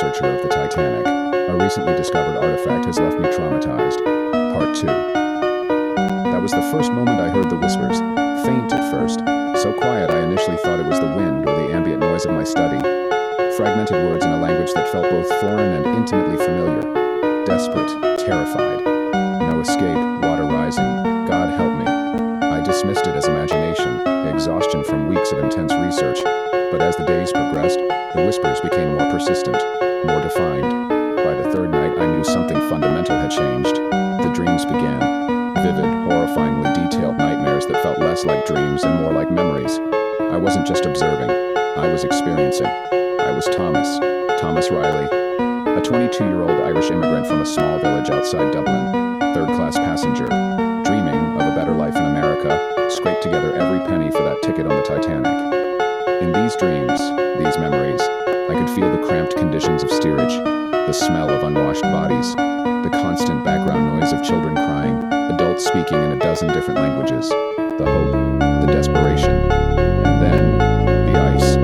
researcher of the Titanic. A recently discovered artifact has left me traumatized. Part 2. That was the first moment I heard the whispers, faint at first, so quiet I initially thought it was the wind or the ambient noise of my study. Fragmented words in a language that felt both foreign and intimately familiar. Desperate, terrified. No escape, water rising. God help me. I dismissed it as imagination, exhaustion from weeks of intense research. But as the days progressed, the whispers became more persistent, more defined. By the third night, I knew something fundamental had changed. The dreams began. Vivid, horrifyingly detailed nightmares that felt less like dreams and more like memories. I wasn't just observing, I was experiencing. I was Thomas Riley, a 22-year-old Irish immigrant from a small village outside Dublin, third-class passenger, dreaming of a better life in America, scraped together every penny for that ticket on the Titanic. In these dreams, these memories, I could feel the cramped conditions of steerage, the smell of unwashed bodies, the constant background noise of children crying, adults speaking in a dozen different languages, the hope, the desperation, and then the ice.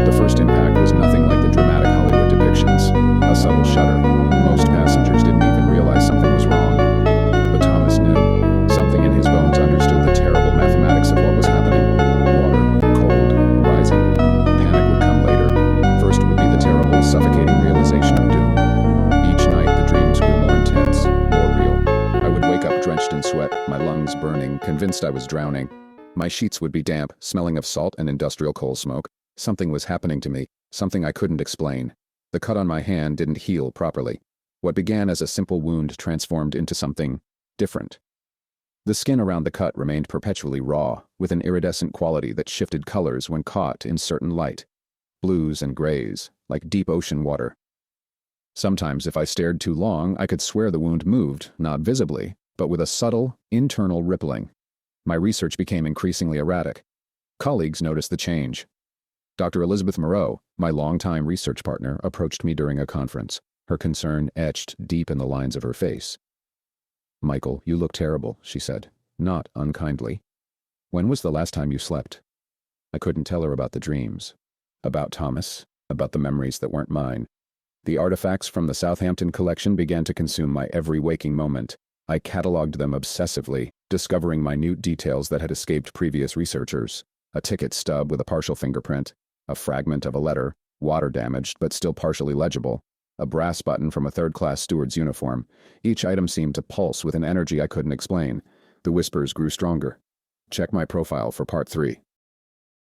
The first impact was nothing like the dramatic Hollywood depictions, a subtle shudder. Most passengers didn't even realize something was wrong. But Thomas knew. Something in his bones understood the terrible mathematics of what was happening. Water, cold, rising. Panic would come later. First would be the terrible, suffocating realization of doom. Each night the dreams grew more intense, more real. I would wake up drenched in sweat, my lungs burning, convinced I was drowning. My sheets would be damp, smelling of salt and industrial coal smoke. Something was happening to me, something I couldn't explain. The cut on my hand didn't heal properly. What began as a simple wound transformed into something different. The skin around the cut remained perpetually raw, with an iridescent quality that shifted colors when caught in certain light. Blues and grays, like deep ocean water. Sometimes if I stared too long, I could swear the wound moved, not visibly, but with a subtle, internal rippling. My research became increasingly erratic. Colleagues noticed the change. Dr. Elizabeth Moreau, my longtime research partner, approached me during a conference, her concern etched deep in the lines of her face. "Michael, you look terrible," she said, not unkindly. "When was the last time you slept?" I couldn't tell her about the dreams, about Thomas, about the memories that weren't mine. The artifacts from the Southampton collection began to consume my every waking moment. I cataloged them obsessively, discovering minute details that had escaped previous researchers. A ticket stub with a partial fingerprint, a fragment of a letter, water-damaged but still partially legible, a brass button from a third-class steward's uniform. Each item seemed to pulse with an energy I couldn't explain. The whispers grew stronger. Check my profile for Part 3.